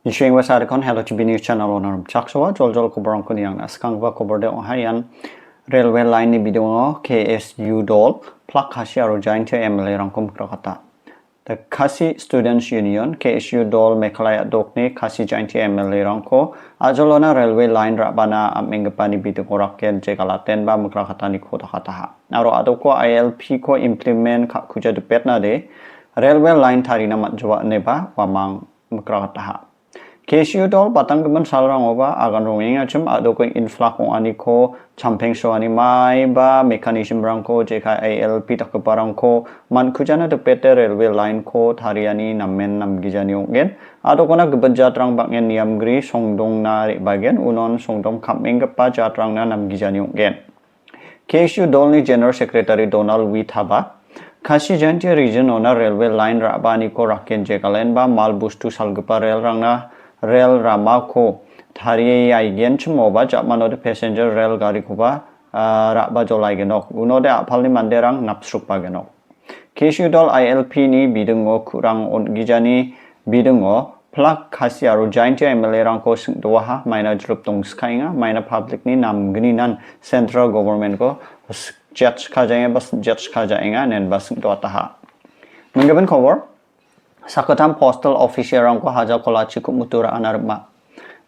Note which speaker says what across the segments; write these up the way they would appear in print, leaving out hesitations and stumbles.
Speaker 1: Issuing was arikon hello to news channel on Chaksawa, Joljol Koborong Kunyang, Skangva Koborde on Hayan, Railway Line Bido, KSU Dol, Plak Khasi-Jaintia MLA-rangko Mikrakata. The Khasi Students Union, KSU Dol Mekalaya Dokni, Khasi-Jaintia MLA-rangko, Ajolona Railway Line Rabana Mingapani Bido Koraken, Jekalaten Ba Mikrakata ni Kotakataha. Naro Adoko ILP ko implement Kuja de Petna de, Railway Line Tarina Matjwa Neba, Wamang Mikrakataha. KSU Dol batang kemen salarang oba agan ronging acem ado ko inflak ong ani ko champeng so ani mai ba mekanisme rangko jeka ALP tak keparang ko man kujana de pete railway line ko thariani namen nam gijani ongen ado kona gebet jatrang bangen niam gri songdong na bagian unon songdong kameng kepa jatrang na nam gijani ongen. KSU Dol ni General Secretary Donald Withaba Khasi-Jaintia region ona railway line rabani ko raken jekalen ba mal bustu salgepa rail rangna Rail Rama ko thari aigen chmoba japmano de passenger rail gari ko ba raba jolai genok uno de apalni manderang napsruk pa genok KSU Dol ILP ni bidungo kurang on gijani bidungo Plak Khasi-Jaintia MLA-rangko singdoha maina jrup tong skainga maina public ni nam gninan central government ko jet khajainga bas jet khajainga nen bas taha menggaben khobor Sakutam postal official rangko haja kolachi mutura anarma.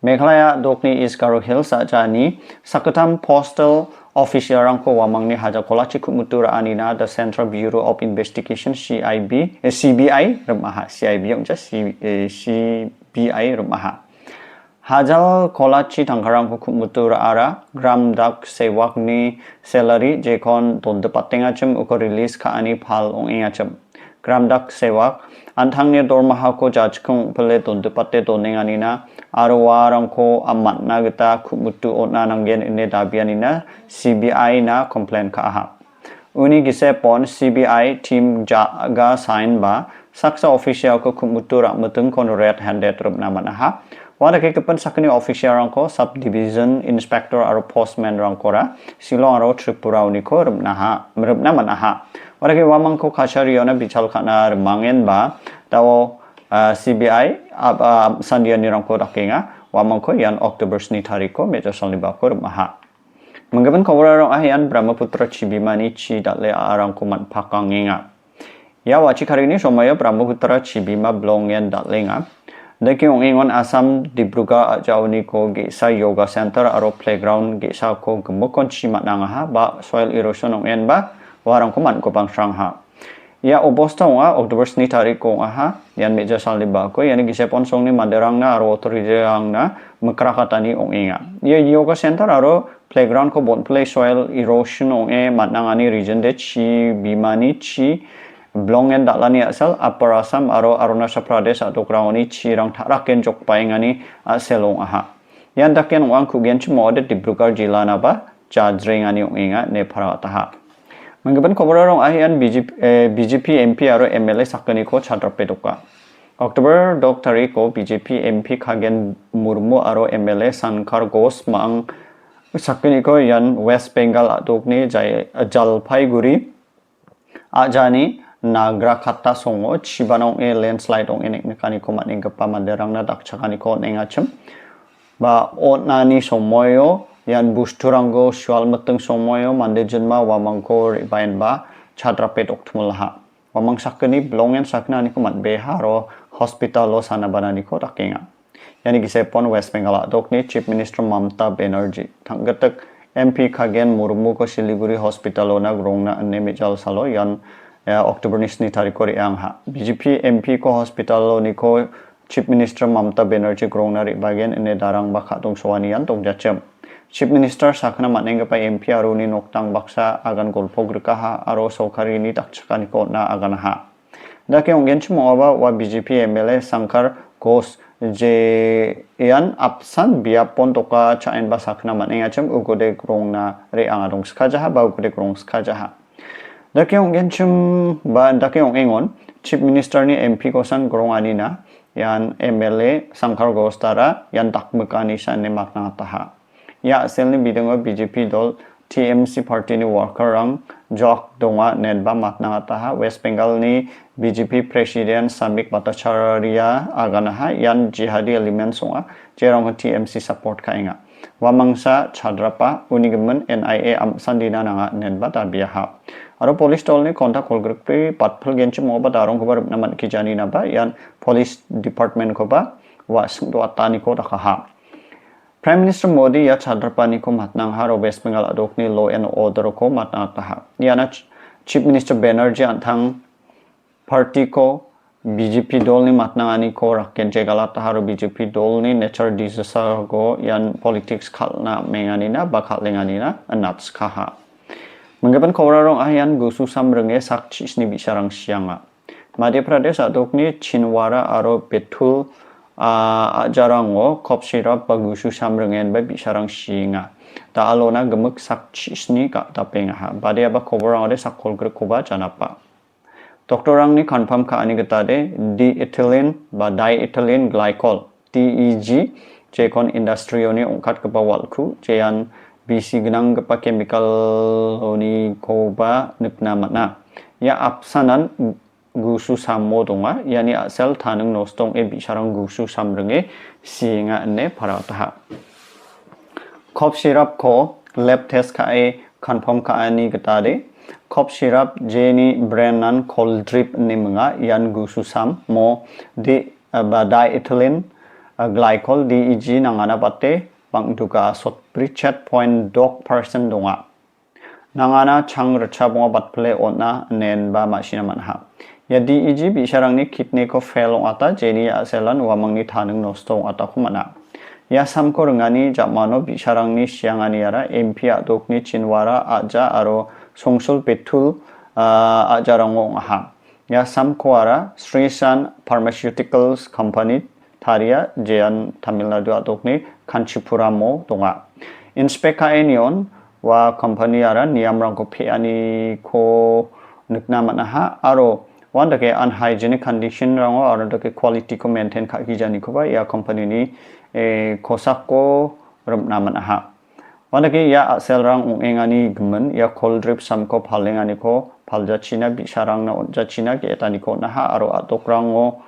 Speaker 1: Meghalaya dokni is Garo Hills ajani Sakutam postal official rangko wamangni haja kolachi mutura anina the Central Bureau of Investigation CBI remaha CIB yang just CBI remaha. Hajal kolachi tangkarangko mutura ara gram dak sewak ni salary jekon ton depating acem uko release ka ani phal ong ingacem. Gramdak sewak antangnya dormaha ko jajkung pele ton depate donenganina arwarangko amat na geta kumutu ona nanggen ine dabianina CBI na complain ka aha uni gise pon CBI team jaga sign ba saksa official ko kumutu rak mutung kon red handed rup naman aha wada ke kepen sakni official rangko subdivision inspector aro postman rangkora silong aro tripura uni ko rup naman aha Wala ke wamang ko kachariona bichal kana mangen ba tawo CBI sandian nirang ko dakinga wamang ko yan October ni tariko meja salni ba ko maha menggaban kawarang ahian Brahmaputra Chibimani chi datle arang ko man pakanginga ya wachi karini somaya Brahmaputra Chibima blongen datlenga deki ongingon Asam Dibruga jawni ko gesa yoga center aro playground gesa ko gemukon chimat nangaha ba soil erosion ongen ba warang kuman ko pang sangha ya obosta wa October ni tarik ko aha yan meja salni ba ko yani gisepon song ni manderang na aro otoridang na Mikrakata ni ong inga ya yoga center aro playground ko bon play soil erosion ong matnangani region de chi bimani chi blongen dalani asal Upper Assam aro Arunachal Pradesh atau kraoni chi rang tharaken jok paingani aselong aha yan daken wang kugen chi mode Dibrugarh jila na ba jadrengani ong inga ne parataha Menggaban koborong ahian BJP MP aro MLA sakani ko chadrape doka. Oktober dok tariko BJP MP Kagen Murmu aro MLA Sankar Ghosh mang sakani ko yan West Bengal adokni Jalpaiguri ajani Mikrakata songo chibanong landslide ong nekani ko maning pamanderang na dakchakani ko nengachem ba onani somoyo yan busturanggo syal meteng somoyo mande jenma wamangko ribain ba chadrapet oktmulha wamang sakni blongen sakna ni kumat beharo hospital lo sana banani ko takenga yani gisepon West Bengal dokni Chief Minister Mamta Banerjee thanggatek MP Kagen Murmu ko Siliguri hospital lo na grongna anne mijal salo yan Oktober ni tariko ri angha BJP MP ko hospital lo ni ko Chief Minister Mamta Banerjee grongna ri bagen ene darang ba khatung sowanian tong jachem Chief Minister sakna manenga pa MP aruni noktang baksa agan golpo grkaha aro sokari ni dakchakani ko na agan ha dake ongen chmoba wa BJP MLA Sankar Ghosh je yan apsan biapon toka chain ba sakna manenga chem ugode grongna re angadong skajaha ba ugode grong skajaha dake ongen chum ba dake ongengon Chief Minister ni MP ko san grong anina yan MLA Sankar Ghosh tara yan dakmekani san ne makna taha Ya selni bidungo BJP dol TMC party ni worker rang jok donga nen ba matna taha West Bengal ni BJP President Samik Bhattacharya agana ha yan jihadi element songa jerong TMC support kainga wamangsa chadrapa unigemen NIA amsandina nanga nen ba tabia ha aro police tol ni kontak holgruk pri patphal genchi mo ba darong ko bar naman ki jani na ba yan police department ko ba wa singdo atani ko ha Prime Minister Modi ya chadrapani ko matnang haro West Bengal adok ni law and order ko matnang taha. Yana Chief Minister Banerjee antang party ko BJP dol ni matnang ani ko raken jegala taharo BJP dol ni nature disaster ko yan politics khalna mengani na bakal lengani na anats kaha. Menggapan korarong ayan gusu samrenge sakchi ni bisarang sianga. Madhya Pradesh adok ni Chinwara aro betul jarango kop sirap bagusu samrengen ba bisarang singa ta alona gemuk sak chisni ka tapeng ha bade ba koborang ade sakol gre koba janapa doktorang ni confirm ka ani gata de diethylene ba diethylene glycol DEG jekon industry oni ongkat ke bawalku jean bisi gnang gepa chemical oni koba nukna mana ya apsanan gusu sammo donga yani asal thanung nostong e bisarang gusu samrenge singa ne parataha khop syrup ko lab test ka e confirm ka ani gata de khop syrup jeni brand nan cold drip ni mga yan gusu sam mo de diethylene glycol DEG nangana pate bangduka sot prichat point dog person donga nangana chang racha bonga batple ona nen ba masina manha ya DEG bisarang ni kidney ko fail ata jeni aselan wamang ni thanung nosto ata khumana ya samko rungani jamano bisarang ni siangani ara MP adok ni Chinwara aja aro songsul betul ajarang ha ya samko ara Srisan Pharmaceuticals Company Tharia jean Tamil Nadu adok ni Kanchipuramo donga inspector enion wa company ara niamrang ko pheani ko nukna manaha aro Wanda ke unhygienic condition rango aro ke quality ko maintain ka kijani ko ba ya company ni kosak ko rumna manaha wanda ke ya sel rang ungengani gmen ya cold drip sam ko phalengani ko phalja china bisarang na onja china ke etani ko na ha aro atok rango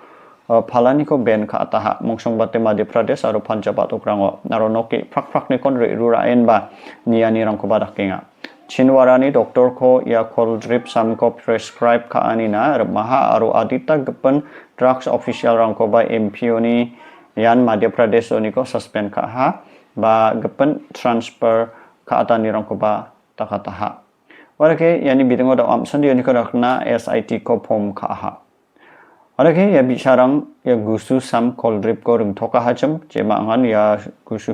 Speaker 1: phalani ko ben ka ataha mongsong bate Madhya Pradesh aro Punjab atok rango aro noke prak ni kon rura en ba niani rang ko badakenga Chinwarani doktor ko ya cold drip sam ko prescribe ka anina maha aro adita gepen drugs official rang ko ba MP oni yan Madhya Pradesh oni ko suspend ka ha ba gepen transfer ka atani rang ko ba takata ha warake yani bidengo da amsandi oni ko rakna SIT ko pom ka ha warake ya bisarang ya gusu sam cold drip ko rung thoka hacham jema angan ya gusu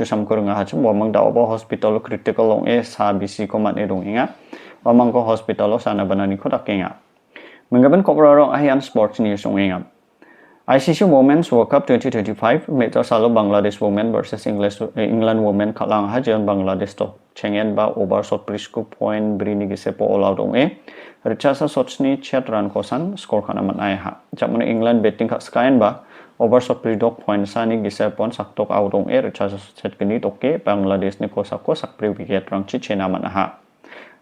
Speaker 1: sam ko rung hacham wamang da obo hospital critical long e sa bisi ko man edong inga wamang ko hospital sana banani ko takenga menggaban kopraro ahian sports news inga ICC Women's World Cup 2025 Meta Salo Bangladesh Women versus England Women kalang hajan Bangladesh to chengen ba over shot prisku point brini gisepo all out ong e Richasa Sochni chat run kosan score kana man ai ha jamane England betting ka skyen ba over shot pridok point sani gisepon saktok out ong e Richasa chat gni toke Bangladesh ni kosako sak pri wicket rang chi chena man ha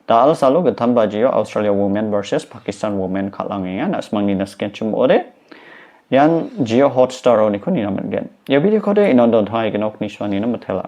Speaker 1: Dal salo gatham bajio Australia Women versus Pakistan Women kalang ya nasmang ni nasken chum ore Yan Geo Hotstar oni ko ni naman gen. Ya video ko de inondon thai genok ni swani na matela.